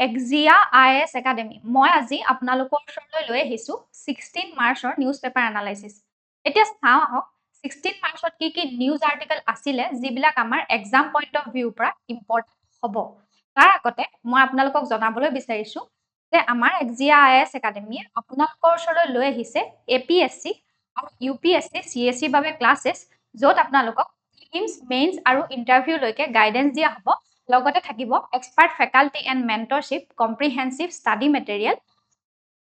এক্সিয়া IAS academy মই আজি আপোনালোকৰ ওচৰলৈ লৈ আহিছো 16 মাৰ্চৰ নিউজ পেপাৰ এনালাইচিছ এতিয়া চাওঁ আহক 16 মাৰ্চত কি নিউজ আৰ্টিকেল আছিলে যিবিলাক আমাৰ এক্সাম পইণ্ট অফ ভিউৰ পৰা ইম্পৰ্টেণ্ট হ'ব তাৰ আগতে মই আপোনালোকক জনাবলৈ বিচাৰিছো যে আমাৰ এক্সিয়া IAS একাডেমিয়ে আপোনালোকৰ ওচৰলৈ লৈ আহিছে APSC আৰু UPSC CSE বাবে ক্লাছেছ য'ত আপোনালোকক প্ৰিলিমছ মেইনছ আৰু ইণ্টাৰভিউলৈকে গাইডেন্স দিয়া হ'ব লগতে থাকিব expert faculty and mentorship comprehensive study material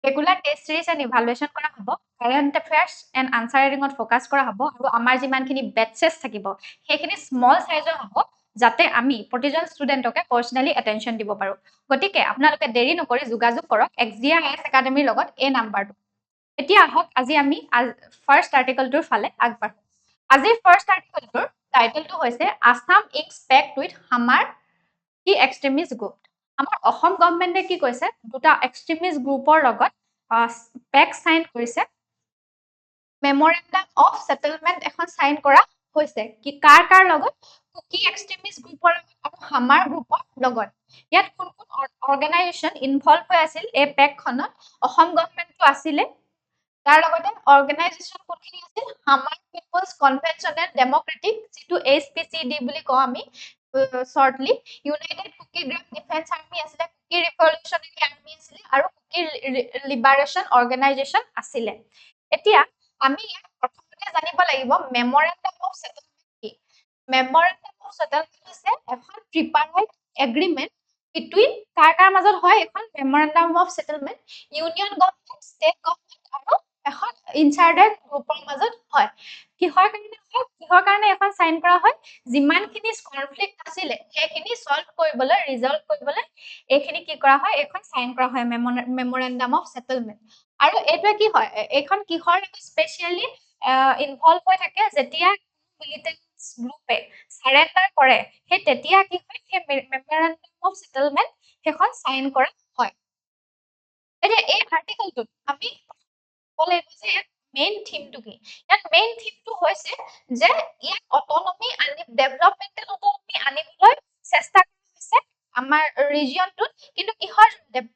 regular test series and evaluation কৰা হ'ব কাৰেণ্ট এফেয়াৰ্ছ এণ্ড আনচাৰ ৰাইটিঙত ফ'কাছ কৰা হ'ব আৰু আমাৰ যিমানখিনি বেটছেছ থাকিব সেইখিনি স্মল চাইজৰ হ'ব যাতে আমি প্ৰতিজন ষ্টুডেণ্টকে পাৰ্চনেলি এটেনশ্যন দিব পাৰোঁ গতিকে আপোনালোকে দেৰি নকৰি যোগাযোগ কৰক এক্সিয়া IAS একাডেমীৰ লগত এই নাম্বাৰটো এতিয়া আহক আজি আমি ফাৰ্ষ্ট আৰ্টিকলটোৰ ফালে আগবাঢ়ো আজিৰ ফাৰ্ষ্ট আৰ্টিকলটোৰ টাইটেলটো হৈছে আছাম ইংছ পেক্ট উইথ হামাৰ কি এক্সট্ৰিমিষ্ট গ্ৰুপ আমাৰ অসম গভৰ্ণমেণ্টে কি কৈছে দুটা এক্সট্ৰিমিষ্ট গ্ৰুপৰ লগত পেক্ট সাইন কৰিছে মেমৰেণ্ডাম অফ সেটেলমেন্ট এখন সাইন কৰা হৈছে কি কাৰ লগত কুকি এক্সট্ৰিমিষ্ট গ্ৰুপৰ লগত আৰু হামাৰ গ্ৰুপৰ লগত ইয়াত কোন কোন অৰ্গেনাইজেশ্যন ইনভলভ হৈ আছিল এই পেক্টখনত অসম গভৰ্ণমেণ্টটো আছিলে তাৰ লগতে অৰ্গেনাইজেশ্যন কোনখিনি আছিল হামাৰ পিপলছ কনভেনশ্যনেল ডেমক্ৰেটিক যিটো HPCD বুলি কওঁ আমি shortly United Cookie Grip Defense Army asile Cookie Revolutionary Army asile aru Cookie Liberation Organization asile etia ami prothomote janibo lagibo Memorandum of Settlement ki Memorandum of Settlement ase ekhon tripartite agreement between kar major hoy ekhon Memorandum of Settlement Union Government State Government aru ekhon insider groupor major hoy কিহৰ কাৰণে এখন sign কৰা হয় যিমানখিনি conflict আছিলে সেইখিনি solve কৰিবলৈ resolve কৰিবলৈ এইখিনি কি কৰা হয় এখন সাইন কৰা হয় মেমৰেণ্ডাম অফ সেটেলমেন্ট আৰু এইটো কি হয় এখন কিহৰ স্পেশালি ইনভলভ হৈ থাকে যেতিয়া মিলিটেন্ট গ্ৰুপে সাৰেন্ডাৰ কৰে সেই তেতিয়া কি হয় সেই মেমৰেণ্ডাম অফ সেটেলমেন্ট সেইখন সাইন কৰা হয় এতিয়া এই আৰ্টিকেলটোত আমি বলে যে মেইন থিমটো কি ইয়াত মেইন থিমটো হৈছে যে ইয়াত অটোনমি আনি ডেভেলপমেন্টেল অটোনমি আনিবলৈ চেষ্টা কৰিছে আমাৰ ৰিজিয়নটোত কিন্তু কিহৰ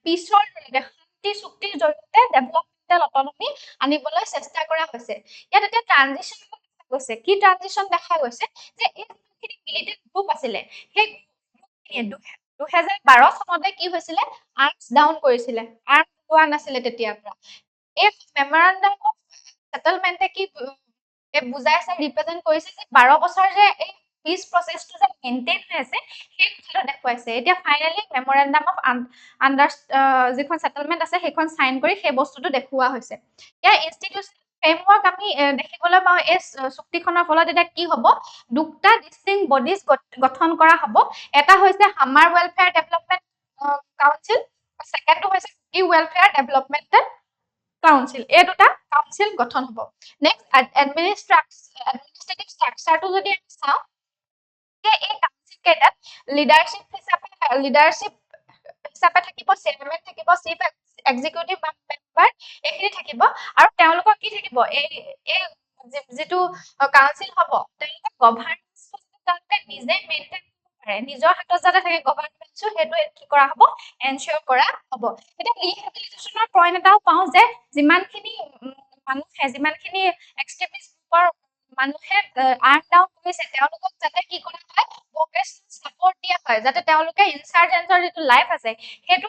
পিছৰ শান্তি চুক্তিৰ জৰিয়তে ডেভেলপমেন্টেল অটোনমি আনিবলৈ চেষ্টা কৰা হৈছে ইয়াত এটা ট্ৰানজিশন গৈছে কি ট্ৰানজিশন দেখা গৈছে যে এই যিখিনি মিলিটেন্ট গ্ৰুপ আছিলে সেই গ্ৰুপখিনিয়ে 2012 চনতে কি হৈছিলে আৰ্মছ ডাউন কৰিছিলে আৰ্ম লোৱা নাছিলে তেতিয়াৰ পৰা এই মেমৰেণ্ডাম অফ সেটেলমেন্টে কি বুজাইছে ৰিপ্ৰেজেন্ট কৰিছে যে 12 বছৰ যে এই পিস প্ৰসেসটো যে মেইনটেইন হৈ আছে সেই কথাটো দেখুৱাইছে এতিয়া ফাইনালি মেমৰেণ্ডাম অফ আন্ডাৰ যিখন সেটেলমেন্ট আছে সেইখন সাইন কৰি সেই বস্তুটো দেখুওৱা হৈছে ইয়াৰ ইনষ্টিটিউচন ফ্ৰেমৱৰ্ক আমি দেখিবলৈ পাওঁ এই চুক্তিখনৰ ফলত এটা কি হ'ব দুটা ডিস্টিংক্ট বডিজ গঠন কৰা হ'ব এটা হৈছে হামাৰ ওয়েলফেয়াৰ ডেভেলপমেন্ট কাউন্সিল সেকেন্ডটো হৈছে কুকি ওয়েলফেয়াৰ ডেভেলপমেন্টেল কাউন্সিল এই দুটা কাউন্সিল গঠন হ'ব নেক্সট এডমিনিষ্ট্ৰেটিভ ষ্ট্ৰাকচাৰটো যদি আমি চাওঁ যে এই কাউন্সিল কেইটাত লিডাৰশ্বিপ হিচাপে থাকিব চেয়াৰমেন থাকিব চিফ এক্সিকিউটিভ মেম্বাৰ এইখিনি থাকিব আৰু তেওঁলোকৰ কি থাকিব এই যিটো কাউন্সিল হ'ব তেওঁলোকৰ গভৰ্ণেন্স তেওঁলোকে নিজে মেইনটেইন কৰে নিজৰ হাতত যাতে থাকে গভৰ্ণমেন্টটো সেইটো কি কৰা হ'ব এনশিওৰ কৰা হ'ব এটা ৰিহেবিলিটেশনৰ পইণ্ট এটাও পাওঁ যে যিমানখিনি এক্সট্ৰিমিষ্ট গ্ৰুপৰ মানুহে আৰ্ম ডাউন কৰিছে তেওঁলোকক যাতে কি কৰা হয় ভোকেশনেল সাপোৰ্ট দিয়া হয় যাতে তেওঁলোকে ইনসাৰ্জেন্সৰ যিটো লাইফ আছে সেইটো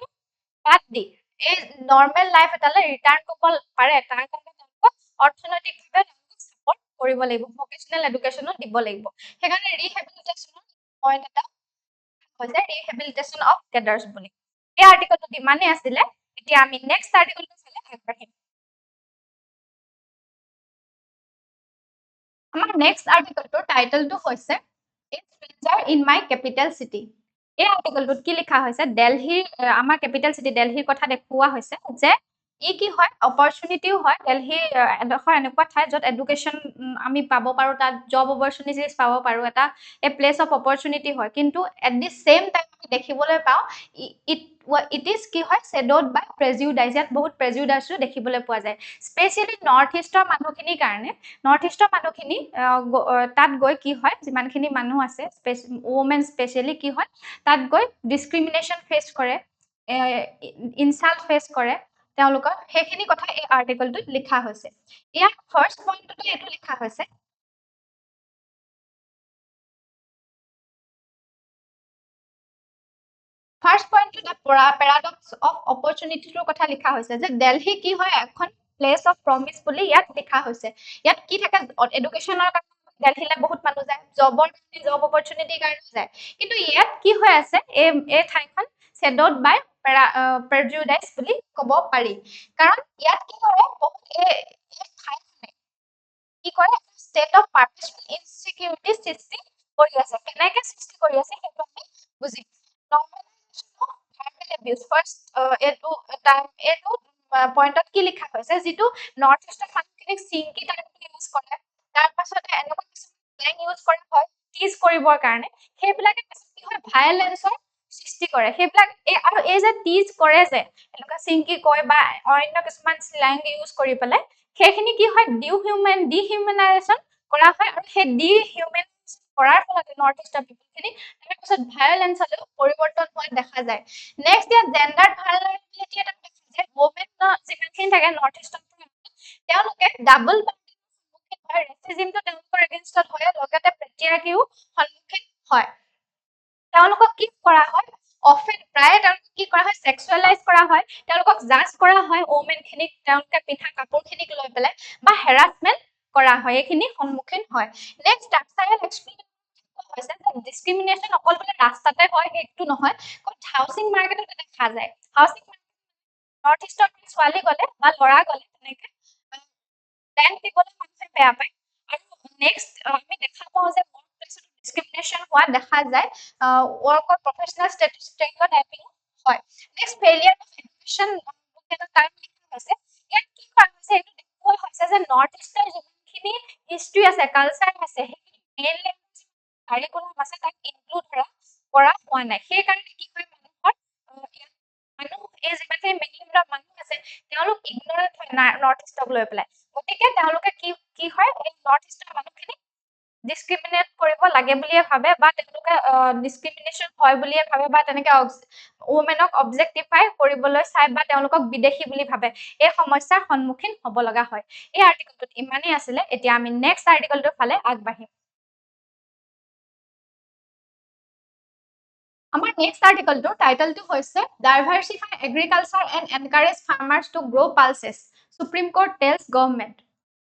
বাদ দি এই নৰ্মেল লাইফ এটালৈ ৰিটাৰ্ণ কৰিব পাৰে তাৰ কাৰণে তেওঁলোকক অৰ্থনৈতিকভাৱে তেওঁলোকক সাপোৰ্ট কৰিব লাগিব ভোকেশনেল এডুকেশ্যনো দিব লাগিব সেইকাৰণে ৰিহেবিলিটেশনৰ পইণ্ট এটা হৈছে ৰিহেবিলিটেশন অফ কেডাৰ্ছ বুলি এই আৰ্টিকেলটো ইমানেই আছিলে এতিয়া আমি নেক্সট আৰ্টিকেলটো চালে আগবাঢ়িম আমাৰ নেক্সট আৰ্টিকেলটোৰ টাইটেলটো হৈছে এ স্ট্ৰেঞ্জাৰ ইন মাই কেপিটেল চিটি এই আৰ্টিকেলটোত কি লিখা হৈছে দিল্লীৰ আমাৰ কেপিটেল চিটি দিল্লীৰ কথা দেখুওৱা হৈছে যে ই কি হয় অপৰচুনিটিও হয় দিল্লী এডোখৰ এনেকুৱা ঠাই য'ত এডুকেশ্যন আমি পাব পাৰো তাত জব অপৰচুনিটিজ পাব পাৰো এটা এ প্লেচ অফ অপৰচুনিটি হয় কিন্তু এট দি সেম টাইম আমি দেখিবলৈ পাওঁ ইট ইজ কি হয় শেডোড বাই প্ৰেজুডাইজ ইয়াত বহুত প্ৰেজুডাইজো দেখিবলৈ পোৱা যায় স্পেচিয়েলি নৰ্থ ইষ্টৰ মানুহখিনিৰ কাৰণে নৰ্থ ইষ্টৰ মানুহখিনি তাত গৈ কি হয় যিমানখিনি মানুহ আছে ওমেন স্পেচিয়েলি কি হয় তাত গৈ ডিছক্ৰিমিনেশ্যন ফেচ কৰে ইনচাল্ট ফেচ কৰে তেওঁলোকৰ সেইখিনি কথা এই আৰ্টিকলটোত লিখা হৈছে ইয়াৰ ফাৰ্ষ্ট পইণ্টতে এইটো লিখা হৈছে ফাৰ্ষ্ট পইণ্টটো দ্য পেৰাডক্স অফ অপৰচুনিটিটোৰ কথা লিখা হৈছে যে দিল্লী কি হয় এখন প্লেচ অফ প্ৰমিছ বুলি ইয়াত লিখা হৈছে ইয়াত কি থাকে এডুকেশ্যনৰ কাৰণে দিল্লীলৈ বহুত মানুহ যায় জবৰ কাৰণে জব অপৰচুনিটিৰ কাৰণে যায় কিন্তু ইয়াত কি হৈ আছে এই ঠাইখন শ্বেডড বাই প্ৰেজুডাইজ বুলি ক'ব পাৰি কাৰণ ইয়াত কি কৰে বহুত এই ঠাইখনে কি কৰে ষ্টেট অফ পাৰ্চনেল ইনচিকিউৰিটি সৃষ্টি কৰি আছে কেনেকৈ সৃষ্টি কৰি আছে সেইটো আমি বুজিম নৰ্মেলাইজেশ্যন অফ ভাৰ্বেল এবিউজ ফাৰ্ষ্ট এইটো পইণ্টত কি লিখা হৈছে যিটো নৰ্থ ইষ্টৰ মানুহখিনিক চিংকি টাইপটো ইউজ কৰে তাৰ পাছতে এনেকুৱা কিছুমান স্লেং ইউজ কৰা হয় টিজ কৰিবৰ কাৰণে সেইবিলাকে কি হয় ভায়লেন্সৰ সৃষ্টি কৰে সেইবিলাক আৰু এই যে টিজ কৰে যে এনেকুৱা চিংকি কয় বা অন্য কিছুমান স্লেং ইউজ কৰি পেলাই সেইখিনি কি হয় ডিহিউমেনাইজেশ্যন কৰা হয় আৰু সেই ডিহিউমেনাইজেশ্যন কৰাৰ ফলত নৰ্থ ইষ্টৰ পিপলখিনি তাৰপিছত ভায়লেন্সলৈ পৰিৱৰ্তন হোৱা দেখা যায় নেক্সট ইয়াত জেণ্ডাৰ ভালনাৰেবিলিটি এটা দেখা যায় ওমেন যিমানখিনি থাকে নৰ্থ ইষ্টৰ তেওঁলোকে ডাবল সন্মুখীন হয় ৰেচিজিমটো তেওঁলোকৰ এগেইনষ্টত হয় লগতে পেট্ৰিয়াৰ্কিও সন্মুখীন হয় তেওঁলোকক কি কৰা হয় অফেন প্ৰায় তেওঁলোকক কি কৰা হয় সেক্সুৱেলাইজ কৰা হয় তেওঁলোকক জাজ কৰা হয় ওমেনখিনিক তেওঁলোকে পিন্ধা কাপোৰখিনিক লৈ পেলাই বা হেৰাসমেণ্ট কৰা হয় এইখিনি সন্মুখীন হয় নেক্সট ষ্ট্ৰাকচাৰেল এক্সপ্লেনেশ্যন হৈছে যে ডিসক্ৰিমিনেশ্যন অকল বোলে ৰাস্তাতে হয় সেইটো নহয় হাউচিং মাৰ্কেটত দেখা যায় হাউচিং নৰ্থ ইষ্টৰ ছোৱালী গ'লে বা ল'ৰা গ'লে তেনেকে ৰেণ্ট দিবলৈ মানুহে বেয়া পায় আৰু নেক্সট আমি দেখা পাওঁ যে ডিসক্ৰিমিনেশ্যন হোৱা দেখা যায় ৱৰ্কৰ প্ৰফেচনেল ষ্টেটাছ টাইপিং হয় নেক্সট ফেইলিয়াৰ অফ এডুকেশ্যন এটা টাইম লিখা হৈছে ইয়াত কি কৰা হৈছে এইটো দেখুওৱা হৈছে যে নৰ্থ ইষ্টৰ যিমানখিনি হিষ্ট্ৰী আছে কালচাৰ আছে সেইখিনি মেইন লেংগুৱেজ কাৰিকুলাম আছে তাক ইনক্লুড কৰা হোৱা নাই সেইকাৰণে কি হয় মানুহৰ মানুহ এই যিমানখিনি মেইন মানুহ আছে তেওঁলোক ইগনৰেণ্ট হয় নৰ্থ ইষ্টক লৈ পেলাই গতিকে তেওঁলোকে কি হয় এই নৰ্থ ইষ্টৰ মানুহখিনি ডিসক্ৰিমিনেট কৰিব লাগে বুলিয়ে ভাবে বা তেওঁলোকে ডিসক্ৰিমিনেশ্যন হয় বুলিয়ে ভাবে বা তেনেকে ওমেনক অবজেক্টিফাই কৰিবলৈ চাই বা তেওঁলোকক বিদেশী বুলি ভাবে এই সমস্যাৰ সন্মুখীন হ'ব লগা হয় এই আৰ্টিকলটোত ইমানেই আছিলে এতিয়া আমি নেক্সট আৰ্টিকলটোৰ ফালে আগবাঢ়িম আমাৰ নেক্সট আৰ্টিকলটোৰ টাইটেলটো হৈছে diversify agriculture and encourage farmers to grow' pulses supreme court tells government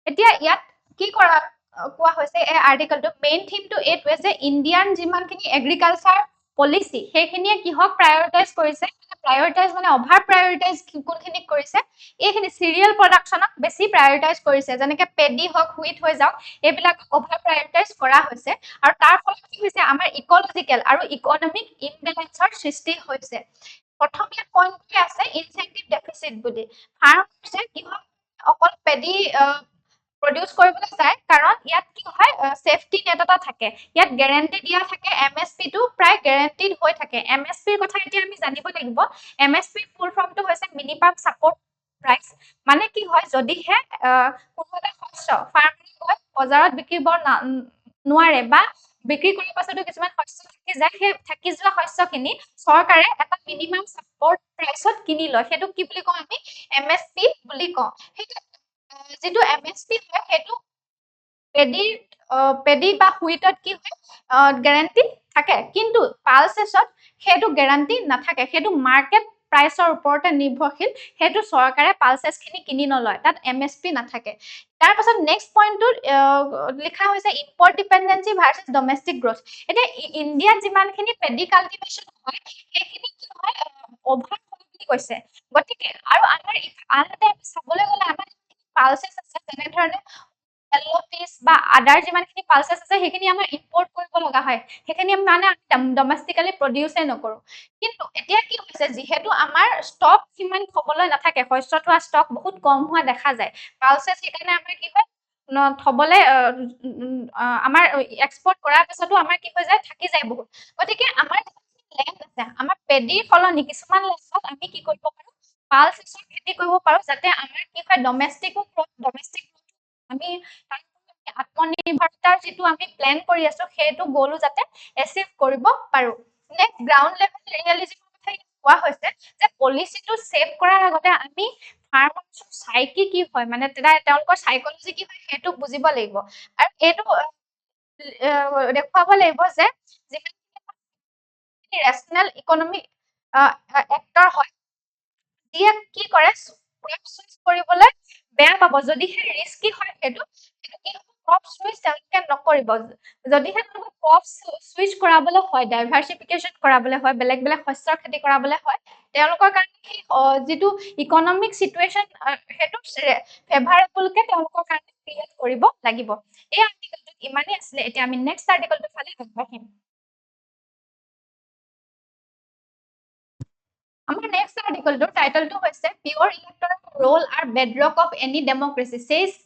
এতিয়া ইয়াত কি কৰা কোৱা হৈছে এই আৰ্টিকলটো মেইন থিমটো এইটোৱে যে ইণ্ডিয়ান যিমানখিনি এগ্ৰিকালচাৰ পলিচি সেইখিনিয়ে কিহক প্ৰায়ৰিটাইজ কৰিছে প্ৰায়ৰিটাইজ মানে অভাৰ প্ৰায়ৰিটাইজ কোনখিনিক কৰিছে এইখিনি চিৰিয়েল প্ৰডাকশ্যনক বেছি প্ৰায়ৰিটাইজ কৰিছে যেনেকে পেডি হওক হুইট হৈ যাওক এইবিলাক অভাৰ প্ৰায়ৰিটাইজ কৰা হৈছে আৰু তাৰ ফলত কি হৈছে আমাৰ ইকলজিকেল আৰু ইকনমিক ইমবেলেঞ্চৰ সৃষ্টি হৈছে প্ৰথম ইয়াত পইণ্টটোৱে আছে ইনচেন্টিভ ডেফিচিট বুলি ফাৰ্মাৰ্ছে কি হয় অকল পেডি প্ৰডিউচ কৰিবলৈ চায় কাৰণ ইয়াত কি হয় সেফটি নেট এটা থাকে ইয়াত গ্যাৰান্টি দিয়া থাকে এমএসপি টো প্ৰায় গ্যাৰান্টিড হৈ থাকে এমএসপিৰ কথা এতিয়া আমি জানিব লাগিব এমএসপি ফুল ফৰ্মটো হৈছে মিনিমাম সাপোৰ্ট প্ৰাইস মানে কি হয় যদিহে কোনো এটা শস্য ফাৰ্মাৰে গৈ বজাৰত বিকিব নোৱাৰে বা বিক্ৰী কৰাৰ পাছতো কিছুমান শস্য থাকি যায় সেই থাকি যোৱা শস্যখিনি চৰকাৰে এটা মিনিমাম সাপোৰ্ট প্ৰাইসত কিনি লয় সেইটো কি বুলি কওঁ আমি এমএসপি বুলি কওঁ সেইটো যিটো এমএসপি হয় সেইটো পেডি বা হুইটত কি হয় গ্যাৰান্টি থাকে কিন্তু পালচেছত সেইটো গ্যাৰান্টি নাথাকে সেইটো মাৰ্কেট প্ৰাইচৰ ওপৰতে নিৰ্ভৰশীল সেইটো চৰকাৰে পালচেছখিনি কিনি নলয় তাত এমএসপি নাথাকে তাৰ পাছত নেক্সট পইণ্টটোত লিখা হৈছে import dependency versus domestic growth এতিয়া ইণ্ডিয়াত যিমানখিনি পেডি কাল্টিভেশ্যন হয় সেইখিনি কি হয় অভাৰ বুলি কৈছে গতিকে আৰু আমাৰ আনহাতে চাবলৈ গ'লে আমাৰ পালচেছ আছে যেনেধৰণে এলপিছ বা আদাৰ যিমানখিনি পালচেছ আছে সেইখিনি আমাৰ ইম্পৰ্ট কৰিব লগা হয় সেইখিনি মানে ডমেষ্টিকেলি প্ৰডিউচে নকৰো কিন্তু এতিয়া কি হৈছে যিহেতু আমাৰ ষ্টক সিমান থবলৈ নাথাকে শস্য থোৱা ষ্টক বহুত কম হোৱা দেখা যায় পালচেছ সেইকাৰণে আমাৰ কি হয় থবলৈ আমাৰ এক্সপৰ্ট কৰাৰ পিছতো আমাৰ কি হৈ যায় থাকি যায় বহুত গতিকে আমাৰ লেণ্ড আছে আমাৰ পেডিৰ সলনি কিছুমান লেণ্ডত আমি কি কৰিব পাৰো পালচেছৰ খেতি কৰিব পাৰো যাতে আমাৰ কি হয় ডমেষ্টিক আমি আত্মনিৰ্ভৰতাৰ যিটো আমি প্লেন কৰি আছো সেইটো গ'লো যাতে এচিভ কৰিব পাৰো নেক্সট গ্ৰাউণ্ড লেভেল ৰিয়েলিজিমৰ কথা কোৱা হৈছে যে পলিচিটো সেভ কৰাৰ আগতে আমি ফাৰ্মাৰ্ছৰ সাইকি কি হয় মানে তেওঁলোকৰ সাইকোলজি কি হয় সেইটো বুজিব লাগিব আৰু এইটো দেখুৱাব লাগিব যে যিমান ৰেশনেল ইকোনমিক এক্টৰ হয় যিয়ে কি কৰে ক্ৰপ সুইচ কৰিবলৈ বেয়া পাব যদিহে ৰিস্কি হয় সেইটো কি হ'ব ক্ৰপ সুইচ তেওঁলোকে নকৰিব যদিহে তেওঁলোকে ক্ৰপ সুইচ কৰাবলৈ হয় ডাইভাৰ্চিফিকেশ্যন কৰাবলৈ হয় বেলেগ বেলেগ শস্যৰ খেতি কৰাবলৈ হয় তেওঁলোকৰ কাৰণে সেই যিটো ইকনমিক সিচুৱেশ্যন সেইটো ফেভাৰেবলকে তেওঁলোকৰ কাৰণে ক্ৰিয়েট কৰিব লাগিব এই আৰ্টিকেলটোত ইমানেই আছিলে এতিয়া আমি নেক্সট আৰ্টিকেলটো ফালে আগবাঢ়িম আমাৰ নেক্সট আৰ্টিকেলটোৰ টাইটেলটো হৈছে পিয়ৰ ইলেক্টৰেল ৰোল আৰু বেডৰক অফ এনি ডেমক্ৰেচি চেজ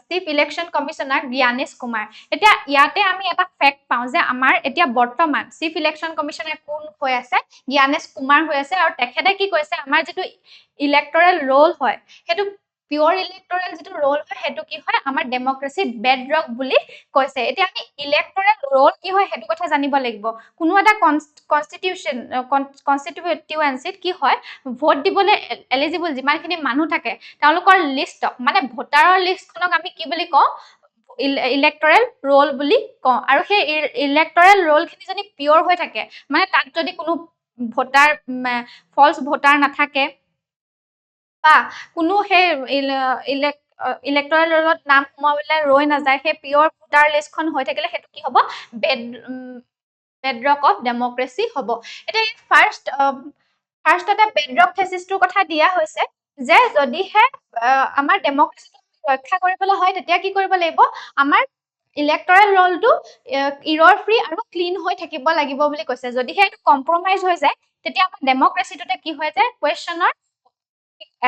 chief election commissioner Gyanesh Kumar এতিয়া ইয়াতে আমি এটা ফেক্ট পাওঁ যে আমাৰ এতিয়া বৰ্তমান চিফ ইলেকশ্যন কমিশনাৰ কোন হৈ আছে জ্ঞানেশ কুমাৰ হৈ আছে আৰু তেখেতে কি কৈছে আমাৰ যিটো ইলেক্টৰেল ৰোল হয় সেইটো পিয়ৰ ইলেক্টৰেল যিটো ৰোল হয় সেইটো কি হয় আমাৰ ডেমক্ৰেচি বেডৰক বুলি কৈছে এতিয়া আমি ইলেক্টৰেল ৰোল কি হয় সেইটো কথা জানিব লাগিব কোনো এটা কনষ্টিটিউৱেঞ্চিত কি হয় ভোট দিবলৈ এলিজিবল যিমানখিনি মানুহ থাকে তেওঁলোকৰ লিষ্টক মানে ভোটাৰৰ লিষ্টখনক আমি কি বুলি কওঁ ইলেক্টৰেল ৰোল বুলি কওঁ আৰু সেই ইলেক্টৰেল ৰোলখিনি যদি পিয়ৰ হৈ থাকে মানে তাত যদি কোনো ভোটাৰ ফলছ ভোটাৰ নাথাকে বা কোনো সেই ইলেক্টৰেল ৰোলত নাম সোমাবলৈ ৰৈ নাযায় সেই পিয়ৰ ভোটাৰ লিষ্টখন হৈ থাকিলে সেইটো কি হ'ব বেডৰক অফ ডেমক্ৰেচি হ'ব এতিয়া ফাৰ্ষ্টতে বেডৰক থেচিছটোৰ কথা দিয়া হৈছে যে যদিহে আমাৰ ডেমক্ৰেচিটো ৰক্ষা কৰিবলৈ হয় তেতিয়া কি কৰিব লাগিব আমাৰ ইলেক্টৰেল ৰোলটো ইৰৰ ফ্ৰী আৰু ক্লিন হৈ থাকিব লাগিব বুলি কৈছে যদিহে এইটো কম্প্ৰমাইজ হৈ যায় তেতিয়া আমাৰ ডেমক্ৰেচিটোতে কি হৈ যায় কুৱেশ্যনৰ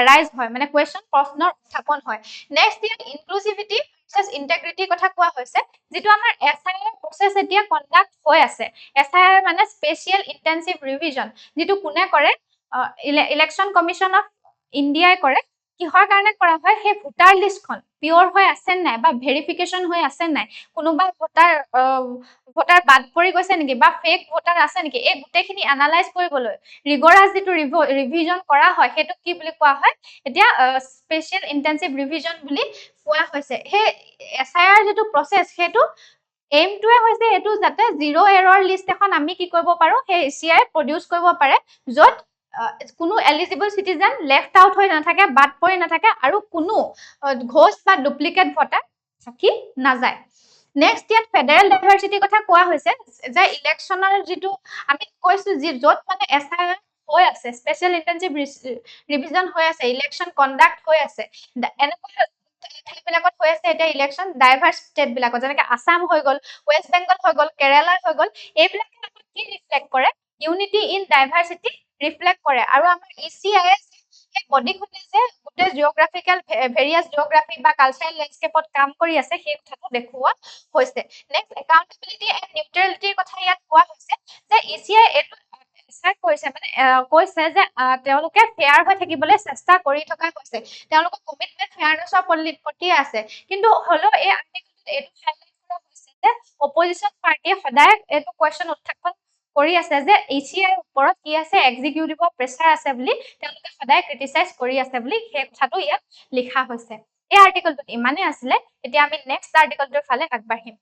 এৰাইজ হয় মানে কুৱেশ্যন প্ৰশ্নৰ উত্থাপন হয় নেক্সট ইয়াত ইনক্লুচিভিটি ভাৰ্চেছ ইন্টিগ্ৰিটিৰ কথা কোৱা হৈছে যিটো আমাৰ SIR প্ৰচেছ এতিয়া কণ্ডাক্ট হৈ আছে SIR মানে স্পেচিয়েল ইন্টেনচিভ ৰিভিজন যিটো কোনে কৰে ইলেকশ্যন কমিশ্যন অফ ইণ্ডিয়াই কৰে কিহৰ কাৰণে কৰা হয় সেই ভোটাৰ লিষ্টখন পিয়ৰ হৈ আছে নাই বা ভেৰিফিকেশ্যন হৈ আছে নাই কোনোবা ভোটাৰ বাদ পৰি গৈছে নেকি বা ফেক ভোটাৰ আছে নেকি এই গোটেইখিনি এনালাইজ কৰিবলৈ ৰিগৰাছ যিটো ৰিভিজন কৰা হয় সেইটো কি বুলি কোৱা হয় এতিয়া স্পেচিয়েল ইন্টেনচিভ ৰিভিজন বুলি কোৱা হৈছে সেই SIR যিটো প্ৰচেছ সেইটো এইমটোৱে হৈছে এইটো যাতে জিৰ' এৰৰ লিষ্ট এখন আমি কি কৰিব পাৰো সেই ECI প্ৰডিউচ কৰিব পাৰে য'ত কোনো এলিজিবল চিটিজেন লেফ্ট আউট হৈ নাথাকে বাদ পৰি নাথাকে আৰু কোনো ঘোষ বা ডুপ্লিকেট ভোটাৰ থাকি নাযায় নেক্সট ইয়াত ফেডাৰেল ডাইভাৰ্চিটিৰ কথা কোৱা হৈছে যে ইলেকশ্যনৰ যিটো আমি কৈছো য'ত মানে SIR হৈ আছে স্পেচিয়েল ইন্টেনচিভ ৰিভিজন হৈ আছে ইলেকশ্যন কণ্ডাক্ট হৈ আছে এনেকুৱা ঠাইবিলাকত হৈ আছে এতিয়া ইলেকশ্যন ডাইভাৰ্চ ষ্টেটবিলাকত যেনেকৈ আছাম হৈ গ'ল ৱেষ্ট বেংগল হৈ গ'ল কেৰালা হৈ গ'ল এইবিলাকে আমাক কি ৰিফ্লেক্ট কৰে ইউনিটি ইন ডাইভাৰ্চিটি ৰিফ্লেক্ট কৰে আৰু আমাৰ ECI সেই বডিখনে যে গোটেই জিঅ'গ্ৰাফিকেল ভেৰিয়াছ জিঅ'গ্ৰাফি বা কালচাৰেল লেণ্ডস্কেপত কাম কৰি আছে সেই কথাটো দেখুওৱা হৈছে নেক্সট একাউণ্টেবিলিটি এণ্ড নিউট্ৰেলিটিৰ কথা ইয়াত কোৱা হৈছে যে ECI এইটো কৈছে মানে কৈছে যে তেওঁলোকে ফেয়াৰ হৈ থাকিবলৈ চেষ্টা কৰি থকা হৈছে তেওঁলোকৰ কমিটমেণ্ট ফেয়াৰনেছৰ প্ৰতি আছে কিন্তু হ'লেও এই আৰ্টিকেলটোত এইটো হাইলাইট কৰা হৈছে যে অপজিশ্যন পাৰ্টিয়ে সদায় এইটো কুৱেশ্যন উত্থাপন কৰি আছে যে ECIৰ ওপৰত কি আছে এক্সিকিউটিভৰ প্ৰেছাৰ আছে বুলি তেওঁলোকে সদায় ক্ৰিটিচাইজ কৰি আছে বুলি সেই কথাটো ইয়াত লিখা হৈছে এই আৰ্টিকেলটোত ইমানেই আছিলে এতিয়া আমি নেক্সট আৰ্টিকেলটোৰ ফালে আগবাঢ়িম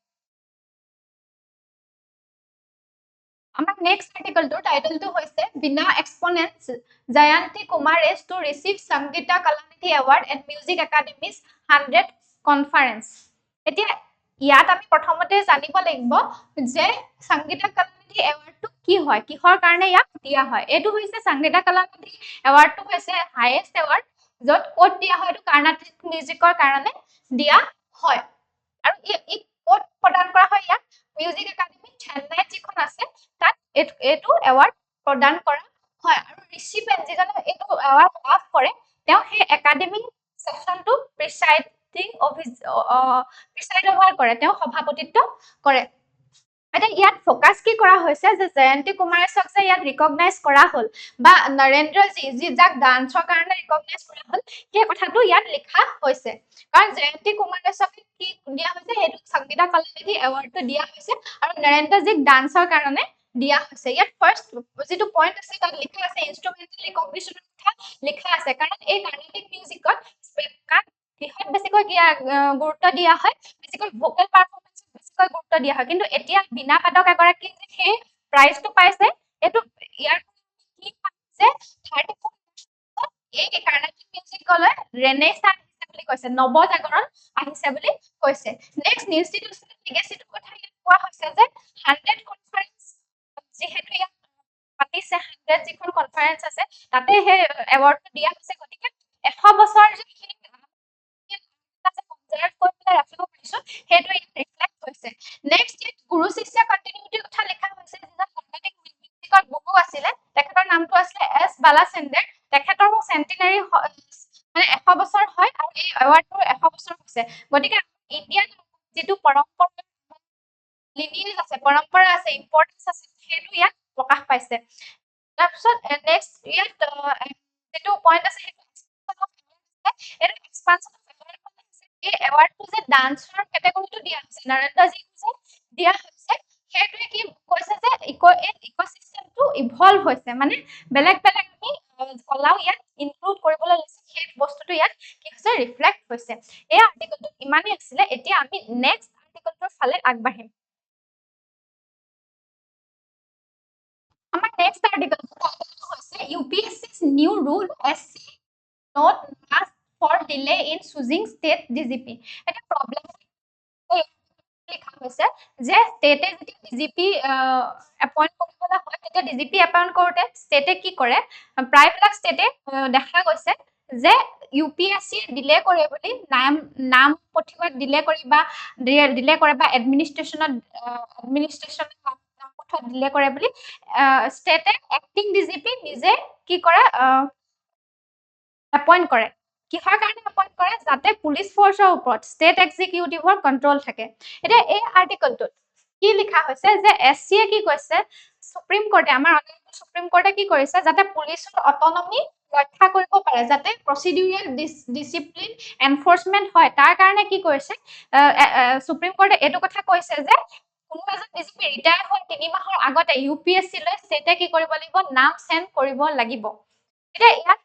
আমাৰ নেক্সট আৰ্টিকেলটোৰ টাইটেলটো হৈছে veena exponents Jayanthi Kumaresh is to receive Sangita Kalanidhi award at music academy's 100 conference এতিয়া ইয়াত আমি প্ৰথমতে জানিব লাগিব যে সংগীতা কালানিধি এৱাৰ্ডটো কি হয় কিহৰ কাৰণে ইয়াক দিয়া হয় এইটো হৈছে সংগীতা কালানিধি এৱাৰ্ডটো হৈছে হাইয়েষ্ট এৱাৰ্ড য'ত ক'ত দিয়া হয় এইটো কাৰ্ণাটিক মিউজিকৰ কাৰণে দিয়া হয় আৰু ই ক'ত প্ৰদান কৰা হয় ইয়াক মিউজিক একাডেমি চেন্নাইত যিখন আছে তাত এইটো এৱাৰ্ড প্ৰদান কৰা হয় আৰু ৰিচিপেণ্ট যিজনে এইটো এৱাৰ্ড লাভ কৰে তেওঁ সেই একাডেমি সেকশনটো প্ৰিসাইডিং প্ৰিসাইড অভাৰ কৰে তেওঁ সভাপতিত্ব কৰে এতিয়া ইয়াত ফোকাস কি কৰা হৈছে যে জয়ন্তী কুমাৰক যে ইয়াত ৰিকগনাইজ কৰা হল বা নৰেন্দ্ৰ যি যাক ডান্সৰ কাৰণে ৰিকগনাইজ কৰা হল সেই কথাটো ইয়াত লিখা হৈছে কাৰণ জয়ন্তী কুমাৰক কি দিয়া হৈছে সেইটো সংগীতা কালানিধি এৱাৰ্ডটো দিয়া হৈছে আৰু নৰেন্দ্ৰ জীক ডান্সৰ কাৰণে দিয়া হৈছে ইয়াত ফাৰ্ষ্ট যেটো পইণ্ট আছে তাত লিখা আছে ইনস্ট্ৰুমেন্টেল ৰিকগনিশ্যনৰ কথা লিখা আছে কাৰণ এই কাৰ্নেটিক মিউজিকত কিহত বেছিকৈ গুৰুত্ব দিয়া হয় বেছিকৈ ভোকেল পাৰফৰ্মেন্সত বেছিকৈ গুৰুত্ব দিয়া হয় কিন্তু এতিয়া বিনা পাঠক এগৰাকী যে সেই প্ৰাইজটো পাইছে এইটো ইয়াৰ কি যে 34 এই কাৰ্নেটিক মিউজিকলৈ ৰেনেছান আহিছে বুলি কৈছে নৱজাগৰণ আহিছে বুলি কৈছে নেক্সট ইনষ্টিটিউচনেল লিগেচিটোৰ কথা ইয়াত কোৱা হৈছে যে 100 কনফাৰেন্স যেহেতু ইয়াত পাতিছে 100 যিখন কনফাৰেন্স আছে তাতে সেই এৱাৰ্ডটো দিয়া হৈছে গতিকে 100 বছৰ যে কনজাৰ্ভ কৰি পেলাই ৰাখিব পাৰিছো সেইটো ইয়াত ৰিফ্লেক্ট হৈছে নেক্সট ইয়াত গুৰু শিষ্য কণ্টিনিউটিৰ কথা লিখা হৈছে যিজন কৰ্ণাটিক মিউজিকৰ গুৰু আছিলে তেখেতৰ নামটো আছিলে এছ বালাচেন্দ্ৰৰ তেখেতৰ চেণ্টিনাৰী মানে 100 বছৰ হয় আৰু এই এৱাৰ্ডটোৰ 100 বছৰ হৈছে গতিকে ইণ্ডিয়ান যেটো পৰম্পৰা লিনিয়েজ আছে পৰম্পৰা আছে ইম্পৰ্টেন্স আছে সেইটো ইয়াত প্ৰকাশ পাইছে তাৰপিছত নেক্সট ইয়াত যেটো পইণ্ট আছে সেইটো এক্সপানশন অফ এই এৱাৰ্ডটো যে ডান্সৰ কেটেগৰীটো দিয়া হৈছে নৰেন্দ্ৰজীক যে দিয়া হৈছে সেইটোৱে কি কৈছে যে ইকোসিস্টেমটো ইভলভ হৈছে মানে বেলেগ বেলেগ আমি কলাও ইয়াত ইনক্লুড কৰিবলৈ লৈছে সেই বস্তুটো ইয়াত কি হৈছে ৰিফ্লেক্ট হৈছে এই আৰ্টিকলটো ইমানেই আছিলে এতিয়া আমি নেক্সট আৰ্টিকলটোৰ ফালে আগবাঢ়িম আমাৰ নেক্সট আৰ্টিকলটো হৈছে UPSC's new rule SC not ask for delay in choosing state DGP এটা প্ৰবলেম লিখা হৈছে যে ষ্টেটে যদি ডিজিপি এপইন্ট কৰিবলৈ হয় তেতিয়া ডিজিপি এপইন্ট কৰোতে ষ্টেটে কি কৰে প্ৰায়বিলাক ষ্টেটে দেখা গৈছে যে ইউপিএসসি ডিলে কৰে বুলি নাম পঠিওৱাত ডিলে কৰে বা এডমিনিষ্ট্ৰেশ্যনত নাম পঠিওৱাত ডিলে কৰে বুলি ষ্টেটে এক্টিং ডিজিপি নিজে কি কৰে এপইন্ট কৰে কিহৰ কাৰণে এপইন্ট কৰে যাতে পুলিচ ফৰ্চৰ ওপৰত ষ্টেট এক্সিকিউটিভৰ কন্ট্ৰল থাকে এতিয়া এই আৰ্টিকলটোত কি লিখা হৈছে যে এসসিয়ে কি কৈছে সুপ্ৰিম কোৰ্টে আমাৰ সুপ্ৰিম কোৰ্টে কি কৰিছে যাতে পুলিচৰ অটনমি ৰক্ষা কৰিব পাৰে যাতে প্ৰচিডিউৰেল ডিসিপ্লিন এনফোৰ্সমেন্ট হয় তাৰ কাৰণে কি কৰিছে সুপ্ৰিম কোৰ্টে এটো কথা কৈছে যে কোনো এজন ডিজিপি ৰিটায়াৰ হোৱাৰ 3 মাহৰ আগতে ইউপিএসসি লৈ ষ্টেটে কি কৰিব লাগিব নাম সেন্ড কৰিব লাগিব এতিয়া ইয়াত